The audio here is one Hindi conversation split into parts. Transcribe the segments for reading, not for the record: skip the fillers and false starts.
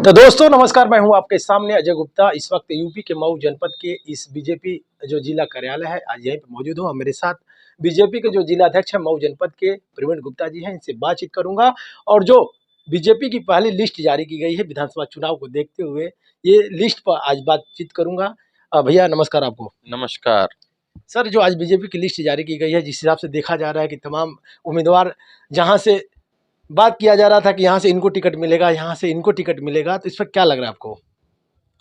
तो दोस्तों नमस्कार, मैं हूं आपके सामने अजय गुप्ता। इस वक्त यूपी के मऊ जनपद के इस बीजेपी जो जिला कार्यालय है, आज यहीं पे मौजूद हूं। और मेरे साथ बीजेपी के जो जिला अध्यक्ष हैं मऊ जनपद के प्रवीण गुप्ता जी हैं, इनसे बातचीत करूंगा। और जो बीजेपी की पहली लिस्ट जारी की गई है विधानसभा चुनाव को देखते हुए, ये लिस्ट पर आज बातचीत करूंगा। भैया नमस्कार आपको। नमस्कार। सर, जो आज बीजेपी की लिस्ट जारी की गई है, जिस हिसाब से देखा जा रहा है कि तमाम उम्मीदवार, जहां से बात किया जा रहा था कि यहाँ से इनको टिकट मिलेगा, यहाँ से इनको टिकट मिलेगा, तो इस पर क्या लग रहा है आपको?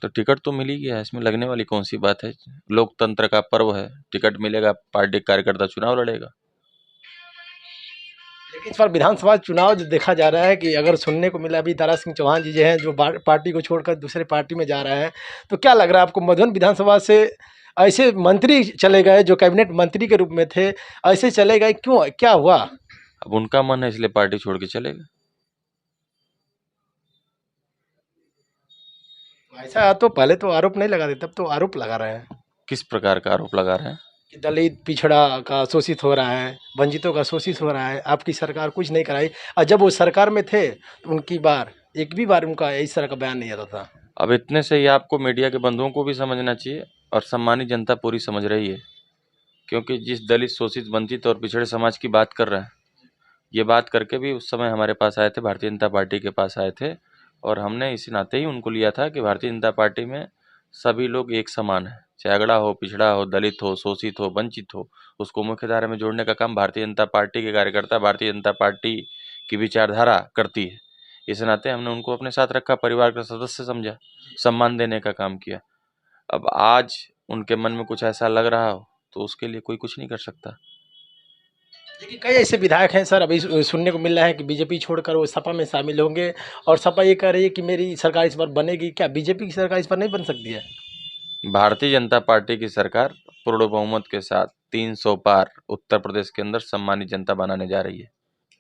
तो टिकट तो मिल ही गया है, इसमें लगने वाली कौन सी बात है। लोकतंत्र का पर्व है, टिकट मिलेगा, पार्टी कार्यकर्ता चुनाव लड़ेगा। लेकिन इस बार विधानसभा चुनाव जो देखा जा रहा है कि अगर सुनने को मिला, अभी दारा सिंह चौहान जी जो हैं, जो पार्टी को छोड़कर दूसरे पार्टी में जा रहे हैं, तो क्या लग रहा है आपको? मधुबन विधानसभा से ऐसे मंत्री चले गए जो कैबिनेट मंत्री के रूप में थे, ऐसे चले गए, क्यों, क्या हुआ? अब उनका मन है इसलिए पार्टी छोड़ के चलेगा। ऐसा तो पहले तो आरोप नहीं लगा रहे, तब तो आरोप लगा रहे हैं किस प्रकार का आरोप लगा रहे हैं? कि दलित पिछड़ा का शोषित हो रहा है, वंचितों का शोषित हो रहा है, आपकी सरकार कुछ नहीं कराई। और जब वो सरकार में थे तो उनकी बार एक भी बार उनका इस तरह का बयान नहीं आता था। अब इतने से ही आपको मीडिया के बंधुओं को भी समझना चाहिए, और सम्मानित जनता पूरी समझ रही है। क्योंकि जिस दलित, शोषित, वंचित और पिछड़े समाज की बात कर रहे हैं, ये बात करके भी उस समय हमारे पास आए थे, भारतीय जनता पार्टी के पास आए थे। और हमने इसी नाते ही उनको लिया था कि भारतीय जनता पार्टी में सभी लोग एक समान हैं, चाहे अगड़ा हो, पिछड़ा हो, दलित हो, शोषित हो, वंचित हो, उसको मुख्य धारा में जोड़ने का काम भारतीय जनता पार्टी के कार्यकर्ता, भारतीय जनता पार्टी की विचारधारा करती है। इस नाते हमने उनको अपने साथ रखा, परिवार का सदस्य समझा, सम्मान देने का काम किया। अब आज उनके मन में कुछ ऐसा लग रहा हो तो उसके लिए कोई कुछ नहीं कर सकता। लेकिन कई ऐसे विधायक हैं सर, अभी सुनने को मिल रहा है कि बीजेपी छोड़कर वो सपा में शामिल होंगे, और सपा ये कह रही है कि मेरी सरकार इस बार बनेगी। क्या बीजेपी की सरकार इस बार नहीं बन सकती है? भारतीय जनता पार्टी की सरकार पूर्ण बहुमत के साथ 300 पार उत्तर प्रदेश के अंदर सम्मानित जनता बनाने जा रही है।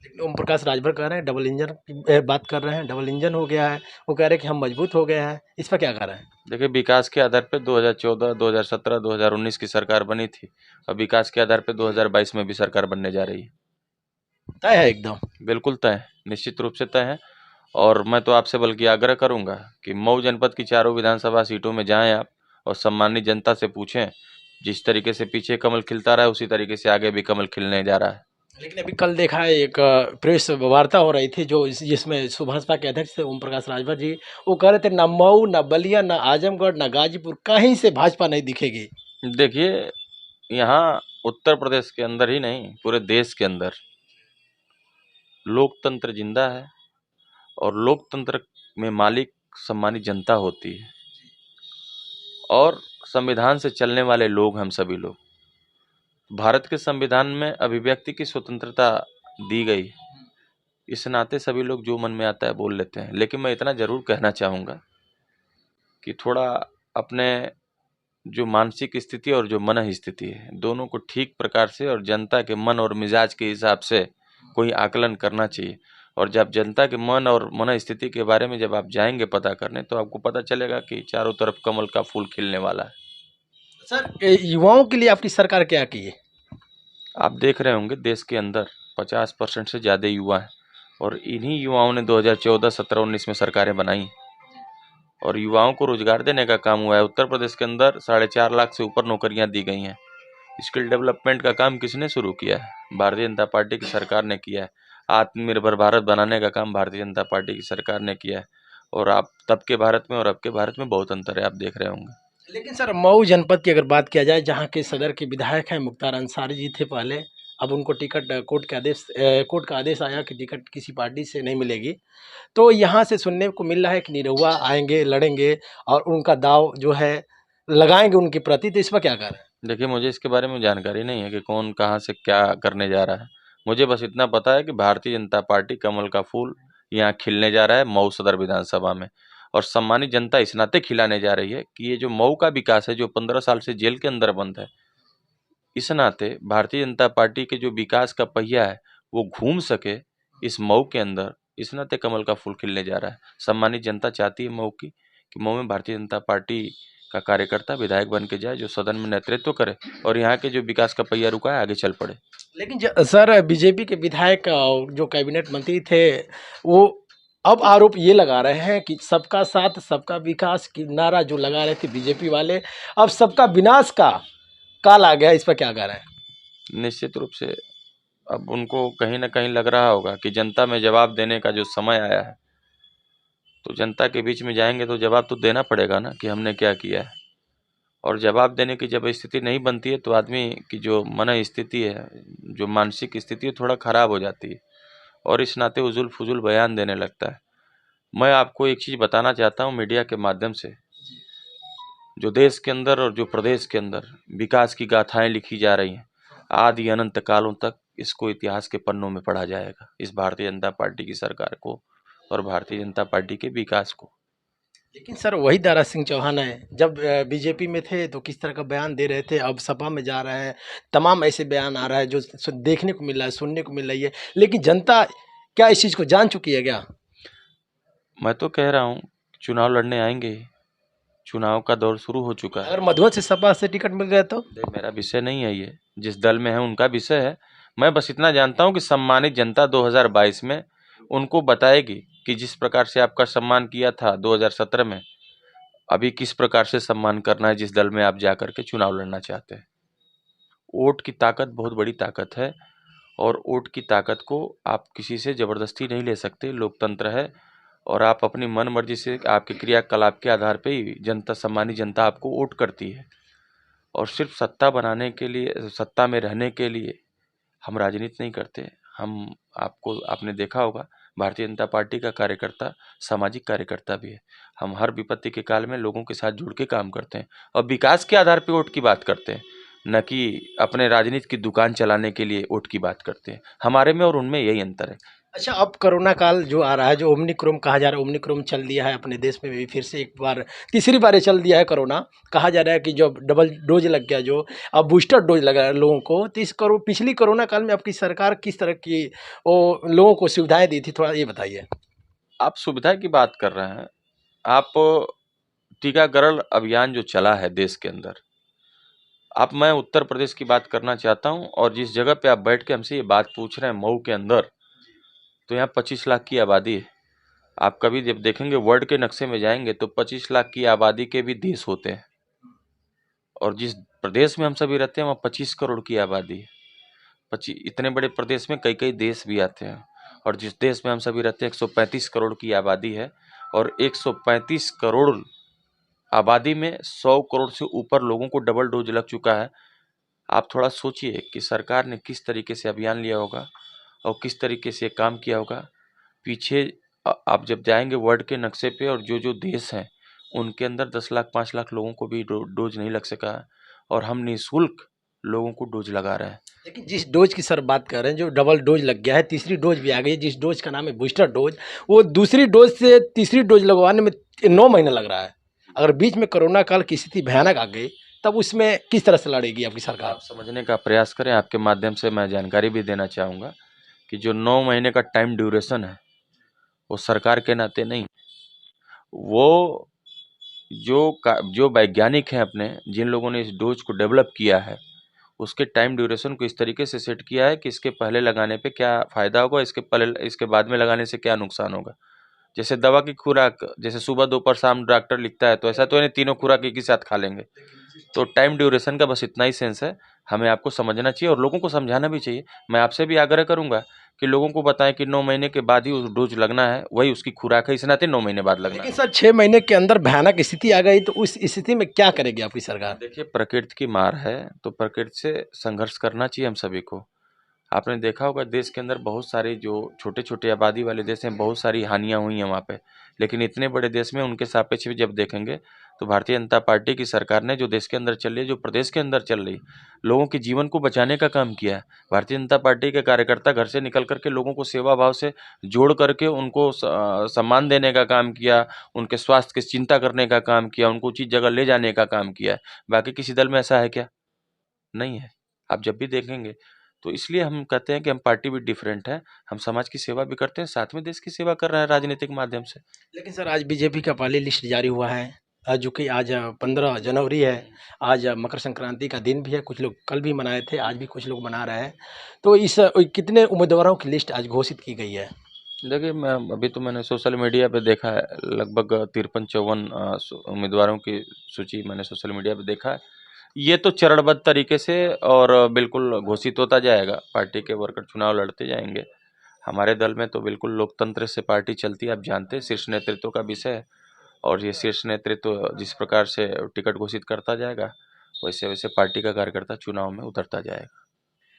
लेकिन ओम प्रकाश राजभर कह रहे हैं डबल इंजन की बात कर रहे हैं, डबल इंजन हो गया है। वो कह रहे हैं कि हम मजबूत हो गए हैं। इस पर क्या कह रहे हैं? देखिए, विकास के आधार पे 2014, 2017, 2019 की सरकार बनी थी, और विकास के आधार पे 2022 में भी सरकार बनने जा रही है। तय है एकदम? बिल्कुल तय है, निश्चित रूप से तय है। और मैं तो आपसे बल्कि आग्रह करूंगा कि मऊ जनपद की चारों विधानसभा सीटों में जाएं आप, और सम्मानित जनता से पूछें, जिस तरीके से पीछे कमल खिलता रहा है उसी तरीके से आगे भी कमल खिलने जा रहा है। लेकिन अभी कल देखा है, एक प्रेस वार्ता हो रही थी जो जिसमें भाजपा के अध्यक्ष थे ओम प्रकाश राजभर जी, वो कह रहे थे ना मऊ, ना बलिया, ना आजमगढ़, ना गाजीपुर, कहीं से भाजपा नहीं दिखेगी। देखिए, यहाँ उत्तर प्रदेश के अंदर ही नहीं, पूरे देश के अंदर लोकतंत्र जिंदा है, और लोकतंत्र में मालिक सम्मानित जनता होती है, और संविधान से चलने वाले लोग हम सभी लोग। भारत के संविधान में अभिव्यक्ति की स्वतंत्रता दी गई, इस नाते सभी लोग जो मन में आता है बोल लेते हैं। लेकिन मैं इतना जरूर कहना चाहूँगा कि थोड़ा अपने जो मानसिक स्थिति और जो मन स्थिति है, दोनों को ठीक प्रकार से और जनता के मन और मिजाज के हिसाब से कोई आकलन करना चाहिए। और जब जनता के मन और मन स्थिति के बारे में जब आप जाएंगे पता करने, तो आपको पता चलेगा कि चारों तरफ कमल का फूल खिलने वाला है। सर, युवाओं के लिए आपकी सरकार क्या की है? आप देख रहे होंगे देश के अंदर 50% से ज़्यादा युवा हैं, और इन्हीं युवाओं ने 2014, 17, 19 में सरकारें बनाई, और युवाओं को रोजगार देने का काम हुआ है। उत्तर प्रदेश के अंदर 4.5 लाख से ऊपर नौकरियां दी गई हैं। स्किल डेवलपमेंट का काम किसने शुरू किया है? भारतीय जनता पार्टी की सरकार ने किया है। आत्मनिर्भर भारत बनाने का काम भारतीय जनता पार्टी की सरकार ने किया है। और आप तब के भारत में और अब के भारत में बहुत अंतर है, आप देख रहे होंगे। लेकिन सर, मऊ जनपद की अगर बात किया जाए, जहाँ के सदर के विधायक हैं मुख्तार अंसारी जी थे पहले, अब उनको टिकट कोर्ट का आदेश आया कि टिकट किसी पार्टी से नहीं मिलेगी। तो यहाँ से सुनने को मिल रहा है कि निरहुआ आएंगे, लड़ेंगे, और उनका दाव जो है लगाएंगे उनके प्रति। तो इस पर क्या कह रहे हैं? देखिए, मुझे इसके बारे में जानकारी नहीं है कि कौन कहाँ से क्या करने जा रहा है। मुझे बस इतना पता है कि भारतीय जनता पार्टी कमल का फूल यहाँ खिलने जा रहा है मऊ सदर विधानसभा में, और सम्मानित जनता इस नाते खिलाने जा रही है कि ये जो मऊ का विकास है, जो 15 साल से जेल के अंदर बंद है, इस नाते भारतीय जनता पार्टी के जो विकास का पहिया है वो घूम सके इस मऊ के अंदर, इस नाते कमल का फूल खिलने जा रहा है। सम्मानित जनता चाहती है मऊ की कि मऊ में भारतीय जनता पार्टी का कार्यकर्ता विधायक बन के जाए, जो सदन में नेतृत्व करे और यहाँ के जो विकास का पहिया रुका है आगे चल पड़े। लेकिन सर, बीजेपी के विधायक और जो कैबिनेट मंत्री थे, वो अब आरोप ये लगा रहे हैं कि सबका साथ सबका विकास की नारा जो लगा रहे थे बीजेपी वाले, अब सबका विनाश का काल आ गया। इस पर क्या कह रहे हैं? निश्चित रूप से अब उनको कहीं ना कहीं लग रहा होगा कि जनता में जवाब देने का जो समय आया है, तो जनता के बीच में जाएंगे तो जवाब तो देना पड़ेगा ना कि हमने क्या किया है। और जवाब देने की जब स्थिति नहीं बनती है तो आदमी की जो मन स्थिति है, जो मानसिक स्थिति है, थोड़ा खराब हो जाती है और इस नाते उजुल फुजुल बयान देने लगता है। मैं आपको एक चीज़ बताना चाहता हूँ मीडिया के माध्यम से, जो देश के अंदर और जो प्रदेश के अंदर विकास की गाथाएं लिखी जा रही हैं, आदि अनंत कालों तक इसको इतिहास के पन्नों में पढ़ा जाएगा, इस भारतीय जनता पार्टी की सरकार को और भारतीय जनता पार्टी के विकास को। लेकिन सर वही दारा सिंह चौहान है, जब बीजेपी में थे तो किस तरह का बयान दे रहे थे, अब सपा में जा रहे हैं तमाम ऐसे बयान आ रहा है जो देखने को मिल रहा है, सुनने को मिल रही है। लेकिन जनता क्या इस चीज़ को जान चुकी है क्या? मैं तो कह रहा हूँ चुनाव लड़ने आएंगे, चुनाव का दौर शुरू हो चुका है। अगर मधुबन से सपा से टिकट मिल गया तो? देख, मेरा विषय नहीं है ये, जिस दल में है उनका विषय है। मैं बस इतना जानता हूँ कि सम्मानित जनता 2022 में उनको बताएगी कि जिस प्रकार से आपका सम्मान किया था 2017 में, अभी किस प्रकार से सम्मान करना है जिस दल में आप जा करके चुनाव लड़ना चाहते हैं। वोट की ताकत बहुत बड़ी ताकत है और वोट की ताकत को आप किसी से ज़बरदस्ती नहीं ले सकते, लोकतंत्र है। और आप अपनी मन मर्जी से, आपके क्रियाकलाप के आधार पे ही जनता, सम्मानित जनता आपको वोट करती है। और सिर्फ सत्ता बनाने के लिए, सत्ता में रहने के लिए हम राजनीति नहीं करते। हम, आपको, आपने देखा होगा भारतीय जनता पार्टी का कार्यकर्ता सामाजिक कार्यकर्ता भी है। हम हर विपत्ति के काल में लोगों के साथ जुड़ के काम करते हैं और विकास के आधार पर वोट की बात करते हैं, न कि अपने राजनीति की दुकान चलाने के लिए वोट की बात करते हैं। हमारे में और उनमें यही अंतर है। अच्छा, अब कोरोना काल जो आ रहा है, जो ओमिक्रॉन कहा जा रहा है, ओमिक्रॉन चल दिया है अपने देश में भी, फिर से एक बार तीसरी बार ये चल दिया है कोरोना। कहा जा रहा है कि जो डबल डोज लग गया, जो अब बूस्टर डोज लगा है लोगों को, तो इस पिछली कोरोना काल में आपकी सरकार किस तरह की वो लोगों को सुविधाएं दी थी, थोड़ा ये बताइए। आप सुविधा की बात कर रहे हैं, आप टीकाकरण अभियान जो चला है देश के अंदर, आप, मैं उत्तर प्रदेश की बात करना चाहता हूं और जिस जगह पे आप बैठ के हमसे ये बात पूछ रहे हैं मऊ के अंदर, तो यहाँ 25 लाख की आबादी है। आप कभी जब देखेंगे वर्ल्ड के नक्शे में जाएंगे तो 25 लाख की आबादी के भी देश होते हैं, और जिस प्रदेश में हम सभी रहते हैं वहाँ 25 करोड़ की आबादी है। 25, इतने बड़े प्रदेश में कई कई देश भी आते हैं। और जिस देश में हम सभी रहते हैं 135 करोड़ की आबादी है, और 135 करोड़ आबादी में 100 करोड़ से ऊपर लोगों को डबल डोज लग चुका है। आप थोड़ा सोचिए कि सरकार ने किस तरीके से अभियान लिया होगा और किस तरीके से काम किया होगा। पीछे आप जब जाएंगे वर्ल्ड के नक्शे पे, और जो जो देश हैं उनके अंदर 10 लाख 5 लाख लोगों को भी डोज नहीं लग सका है, और हम निःशुल्क लोगों को डोज लगा रहे हैं। लेकिन जिस डोज की सर बात कर रहे हैं, जो डबल डोज लग गया है, तीसरी डोज भी आ गई है, जिस डोज का नाम है बूस्टर डोज, वो दूसरी डोज से तीसरी डोज लगवाने में 9 महीना लग रहा है। अगर बीच में कोरोना काल की स्थिति भयानक आ गई, तब उसमें किस तरह से लड़ेगी आपकी सरकार? आप समझने का प्रयास करें। आपके माध्यम से मैं जानकारी भी देना चाहूँगा कि जो 9 महीने का टाइम ड्यूरेशन है वो सरकार के नाते नहीं, वो जो वैज्ञानिक हैं अपने, जिन लोगों ने इस डोज को डेवलप किया है, उसके टाइम ड्यूरेशन को इस तरीके से सेट किया है कि इसके पहले लगाने पे क्या फ़ायदा होगा, इसके बाद में लगाने से क्या नुकसान होगा। जैसे दवा की खुराक, जैसे सुबह दोपहर शाम डॉक्टर लिखता है, तो ऐसा तो नहीं तीनों खुराक एक ही साथ खा लेंगे। तो टाइम ड्यूरेशन का बस इतना ही सेंस है, हमें आपको समझना चाहिए और लोगों को समझाना भी चाहिए। मैं आपसे भी आग्रह करूंगा कि लोगों को बताएं कि 9 महीने के बाद ही उस डोज लगना है, वही उसकी खुराक है, इस नाते 9 महीने बाद लगना है। लेकिन सर 6 महीने के अंदर भयानक स्थिति आ गई, तो उस स्थिति में क्या करेगी आपकी सरकार? देखिए, प्रकृति की मार है तो प्रकृति से संघर्ष करना चाहिए हम सभी को। आपने देखा होगा देश के अंदर बहुत सारे जो छोटे छोटे आबादी वाले देश हैं, बहुत सारी हानियां हुई हैं वहाँ पे, लेकिन इतने बड़े देश में उनके सापेक्ष भी जब देखेंगे तो भारतीय जनता पार्टी की सरकार ने जो देश के अंदर चल रही है, जो प्रदेश के अंदर चल रही, लोगों के जीवन को बचाने का काम किया है। भारतीय जनता पार्टी के कार्यकर्ता घर से निकल करके लोगों को सेवा भाव से जोड़ करके उनको सम्मान देने का काम किया, उनके स्वास्थ्य की चिंता करने का काम किया, उनको उचित जगह ले जाने का काम किया है। बाकी किसी दल में ऐसा है क्या? नहीं है। आप जब भी देखेंगे, तो इसलिए हम कहते हैं कि हम पार्टी भी डिफरेंट है, हम समाज की सेवा भी करते हैं, साथ में देश की सेवा कर रहे हैं राजनीतिक माध्यम से। लेकिन सर आज बीजेपी का पहली लिस्ट जारी हुआ है, जो कि आज 15 जनवरी है। आज मकर संक्रांति का दिन भी है, कुछ लोग कल भी मनाए थे, आज भी कुछ लोग मना रहे हैं। तो इस कितने उम्मीदवारों की लिस्ट आज घोषित की गई है? देखिए, मैं अभी तो मैंने सोशल मीडिया पे देखा है, लगभग 53-54 उम्मीदवारों की सूची मैंने सोशल मीडिया पे देखा है। ये तो चरणबद्ध तरीके से और बिल्कुल घोषित होता जाएगा, पार्टी के वर्कर चुनाव लड़ते जाएंगे। हमारे दल में तो बिल्कुल लोकतंत्र से पार्टी चलती है, आप जानते हैं, शीर्ष नेतृत्व का विषय है। और ये शीर्ष नेतृत्व जिस प्रकार से टिकट घोषित करता जाएगा, वैसे वैसे पार्टी का कार्यकर्ता चुनाव में उतरता जाएगा।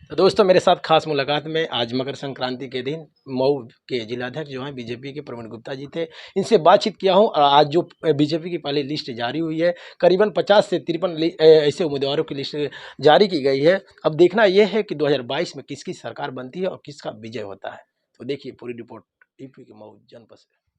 तो दोस्तों, मेरे साथ खास मुलाकात में आज मकर संक्रांति के दिन मऊ के जिलाध्यक्ष जो हैं बीजेपी के प्रवीण गुप्ता जी थे। इनसे बातचीत किया हूँ। आज जो बीजेपी की पहले लिस्ट जारी हुई है, करीबन 50 से 53 ऐसे उम्मीदवारों की लिस्ट जारी की गई है। अब देखना यह है कि 2022 में किसकी सरकार बनती है और किसका विजय होता है। तो देखिए पूरी रिपोर्ट यूपी के मऊ जनपद से।